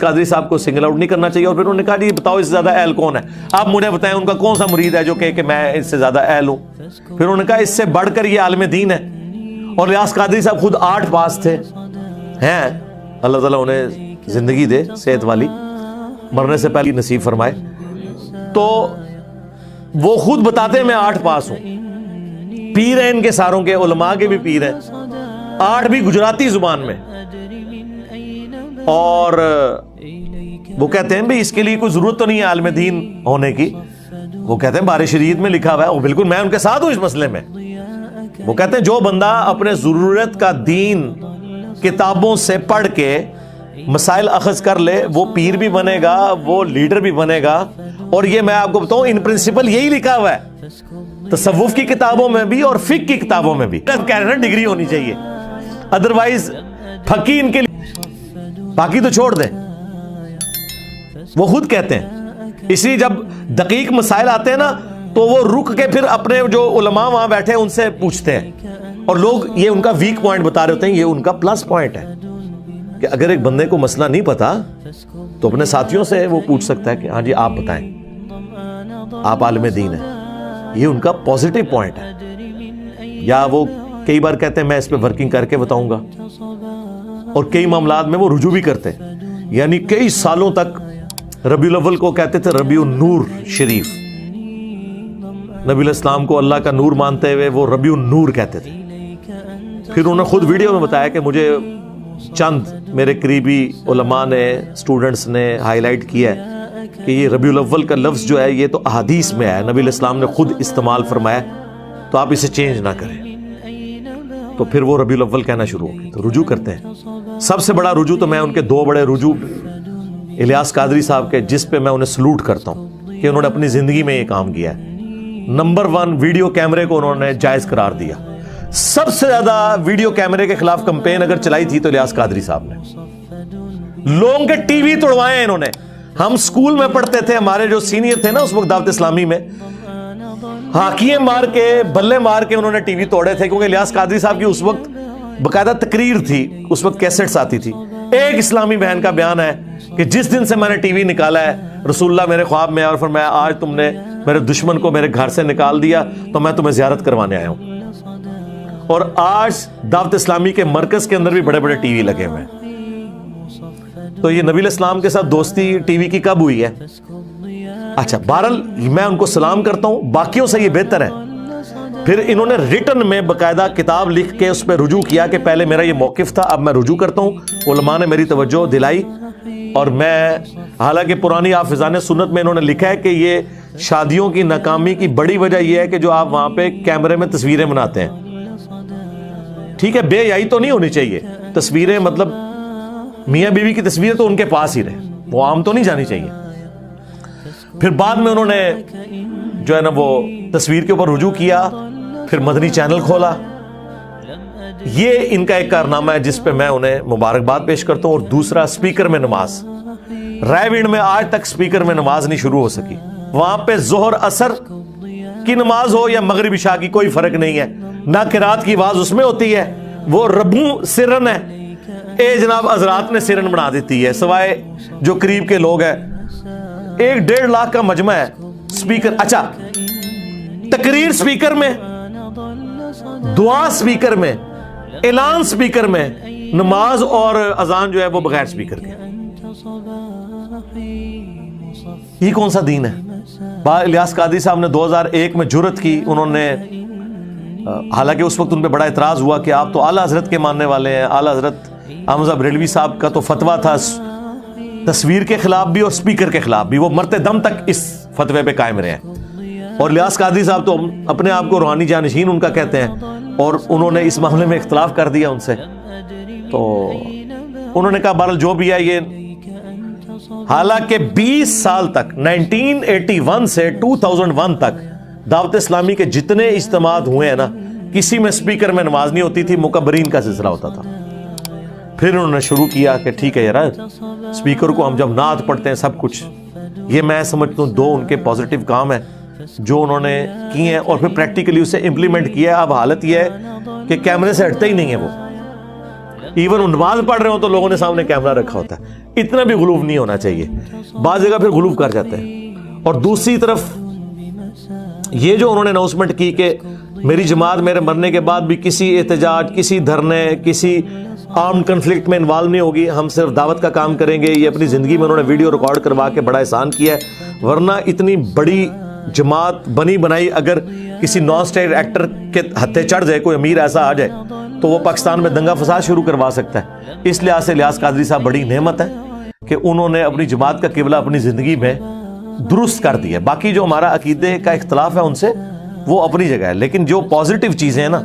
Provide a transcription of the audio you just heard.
قادری صاحب کو single out نہیں کرنا چاہیے. اور پھر انہوں نے کہا جی بتاؤ اس سے زیادہ اہل کون ہے, آپ مجھے بتائیں ان کا کون سا مرید ہے جو کہ میں اس سے زیادہ اہل ہوں. پھر انہوں نے کہا اس سے بڑھ کر یہ عالم دین ہے. اور الیاس قادری صاحب خود 8 پاس تھے ہیں, اللہ تعالیٰ انہیں زندگی دے صحت والی, مرنے سے پہلے نصیب فرمائے. تو وہ خود بتاتے ہیں میں 8 پاس ہوں, پیر ہیں ان کے ساروں کے, علماء کے بھی پیر ہیں, 8 بھی گجراتی زبان میں. اور وہ کہتے ہیں بھئی اس کے لیے کوئی ضرورت تو نہیں ہے عالم دین ہونے کی. وہ کہتے ہیں بارِ شریعت میں لکھا ہوا ہے, بالکل میں ان کے ساتھ ہوں اس مسئلے میں. وہ کہتے ہیں جو بندہ اپنے ضرورت کا دین کتابوں سے پڑھ کے مسائل اخذ کر لے وہ پیر بھی بنے گا, وہ لیڈر بھی بنے گا. اور یہ میں آپ کو بتاؤں ان پرنسپل یہی لکھا ہوا ہے تصوف کی کتابوں میں بھی اور فقہ کی کتابوں میں بھی. ڈگری ہونی چاہیے, ادروائز پھکی ان کے لیے, باقی تو چھوڑ دیں. وہ خود کہتے ہیں اس لیے جب دقیق مسائل آتے ہیں نا تو وہ رک کے پھر اپنے جو علماء وہاں بیٹھے ہیں ان سے پوچھتے ہیں, اور لوگ یہ ان کا ویک پوائنٹ بتا رہے ہوتے ہیں, یہ ان کا پلس پوائنٹ ہے کہ اگر ایک بندے کو مسئلہ نہیں پتا تو اپنے ساتھیوں سے وہ پوچھ سکتا ہے کہ ہاں جی آپ بتائیں, آپ عالم دین ہیں. یہ ان کا پوزیٹو پوائنٹ ہے. یا وہ کئی بار کہتے ہیں میں اس پہ ورکنگ کر کے بتاؤں گا, اور کئی معاملات میں وہ رجوع بھی کرتے ہیں. یعنی کئی سالوں تک ربیع الاول کو کہتے تھے ربیع النور شریف, نبی علیہ السلام کو اللہ کا نور مانتے ہوئے وہ ربیع النور کہتے تھے. پھر انہوں نے خود ویڈیو میں بتایا کہ مجھے چند میرے قریبی علماء نے, اسٹوڈنٹس نے ہائی لائٹ کیا ہے کہ یہ ربیع الاول کا لفظ جو ہے یہ تو احادیث میں ہے, نبی علیہ السلام نے خود استعمال فرمایا, تو آپ اسے چینج نہ کریں. تو پھر وہ ربیع الاول کہنا شروع ہو گئے, تو رجوع کرتے ہیں. سب سے بڑا رجوع تو میں ان کے 2 بڑے رجوع الیاس قادری صاحب کے, جس پہ میں انہیں سلوٹ کرتا ہوں کہ انہوں نے اپنی زندگی میں یہ کام کیا ہے. نمبر 1 ویڈیو کیمرے کو انہوں نے جائز قرار دیا. سب سے زیادہ ویڈیو کیمرے کے خلاف کمپین اگر چلائی تھی تو الیاس قادری صاحب نے. لوگوں کے ٹی وی توڑوائے ہیں انہوں نے. ہم سکول میں پڑھتے تھے, ہمارے جو سینئر تھے نا اس وقت دعوت اسلامی میں, ہاکیے مار کے بلے مار کے انہوں نے ٹی وی توڑے تھے, کیونکہ الیاس قادری صاحب کی اس وقت باقاعدہ تقریر تھی, اس وقت کیسٹس آتی تھی. ایک اسلامی بہن کا بیان ہے کہ جس دن سے میں نے ٹی وی نکالا ہے رسول اللہ میرے خواب میں اور فرمایا آج تم نے میرے دشمن کو میرے گھر سے نکال دیا تو میں تمہیں زیارت کروانے آیا ہوں. اور آج دعوت اسلامی کے مرکز کے اندر بھی بڑے بڑے ٹی وی لگے ہوئے ہیں. تو یہ نبی علیہ السلام کے ساتھ دوستی ٹی وی کی کب ہوئی ہے؟ اچھا, بہرحال میں ان کو سلام کرتا ہوں, باقیوں سے یہ بہتر ہے. پھر انہوں نے ریٹن میں باقاعدہ کتاب لکھ کے اس پہ رجوع کیا کہ پہلے میرا یہ موقف تھا, اب میں رجوع کرتا ہوں. علماء نے میری توجہ دلائی, اور میں حالانکہ پرانی حافظان سنت میں انہوں نے لکھا ہے کہ یہ شادیوں کی ناکامی کی بڑی وجہ یہ ہے کہ جو آپ وہاں پہ کیمرے میں تصویریں بناتے ہیں. ٹھیک ہے, بے حیائی تو نہیں ہونی چاہیے, تصویریں مطلب میاں بیوی کی تصویریں تو ان کے پاس ہی رہے, وہ عام تو نہیں جانی چاہیے. پھر بعد میں انہوں نے جو ہے نا وہ تصویر کے اوپر رجوع کیا, پھر مدنی چینل کھولا. یہ ان کا ایک کارنامہ ہے جس پہ میں انہیں مبارکباد پیش کرتا ہوں. اور دوسرا اسپیکر میں نماز, رائے وینڈ میں آج تک اسپیکر میں نماز نہیں شروع ہو سکی. وہاں پہ ظہر اثر کی نماز ہو یا مغرب عشاء کی کوئی فرق نہیں ہے, نہ قرات کی آواز اس میں ہوتی ہے, وہ ربوں سرن ہے. اے جناب حضرات نے سرن بنا دیتی ہے, سوائے جو قریب کے لوگ ہیں. 1-1.5 لاکھ کا مجمع ہے اسپیکر. اچھا, تقریر اسپیکر میں, دعا اسپیکر میں, اعلان اسپیکر میں, نماز اور اذان جو ہے وہ بغیر اسپیکر کے. یہ کون سا دین ہے؟ الیاس قادری صاحب نے 2001 میں جرت کی. انہوں نے حالانکہ اس وقت ان پہ بڑا اعتراض ہوا کہ آپ تو اعلیٰ حضرت کے ماننے والے ہیں. اعلیٰ حضرت احمد صاحب بریلوی صاحب کا تو فتویٰ تھا تصویر کے خلاف بھی اور اسپیکر کے خلاف بھی, وہ مرتے دم تک اس فتوے پہ قائم رہے ہیں. اور الیاس قادری صاحب تو اپنے آپ کو روحانی جانشین ان کا کہتے ہیں, اور انہوں نے اس معاملے میں اختلاف کر دیا ان سے. تو انہوں نے کہا بہرحال جو بھی ہے یہ, حالانکہ 20 سال تک 1981 سے 2001 تک دعوت اسلامی کے جتنے اجتماعات ہوئے ہیں نا, کسی میں اسپیکر میں نماز نہیں ہوتی تھی, مکبرین کا سلسلہ ہوتا تھا. پھر انہوں نے شروع کیا کہ ٹھیک ہے یار اسپیکر کو ہم جب نعت پڑھتے ہیں سب کچھ. یہ میں سمجھتا ہوں 2 ان کے پازیٹیو کام ہیں جو انہوں نے کیے ہیں, اور پھر پریکٹیکلی اسے امپلیمنٹ کیا ہے. اب حالت یہ ہے کہ کیمرے سے ہٹتے ہی نہیں ہے وہ. ایون وہ نماز پڑھ رہے ہوں تو لوگوں نے سامنے کیمرہ رکھا ہوتا ہے. اتنا بھی غلوف نہیں ہونا چاہیے. بعض جگہ پھر غلوف کر جاتے ہیں. اور دوسری طرف یہ جو انہوں نے اناؤنسمنٹ کی کہ میری جماعت میرے مرنے کے بعد بھی کسی احتجاج, کسی دھرنے, کسی آرمڈ کنفلکٹ میں انوالو نہیں ہوگی, ہم صرف دعوت کا کام کریں گے, یہ اپنی زندگی میں انہوں نے ویڈیو ریکارڈ کروا کے بڑا احسان کیا ہے. ورنہ اتنی بڑی جماعت بنی بنائی اگر کسی نان اسٹیٹ ایکٹر کے ہتھے چڑھ جائے, کوئی امیر ایسا آ جائے تو وہ پاکستان میں دنگا فساد شروع کروا سکتا ہے. اس لحاظ سے الیاس قادری صاحب بڑی نعمت ہے کہ انہوں نے اپنی جماعت کا قبلہ اپنی زندگی میں درست کر دیا. باقی جو ہمارا عقیدے کا اختلاف ہے ان سے, وہ اپنی جگہ ہے, لیکن جو پازیٹیو چیزیں ہیں نا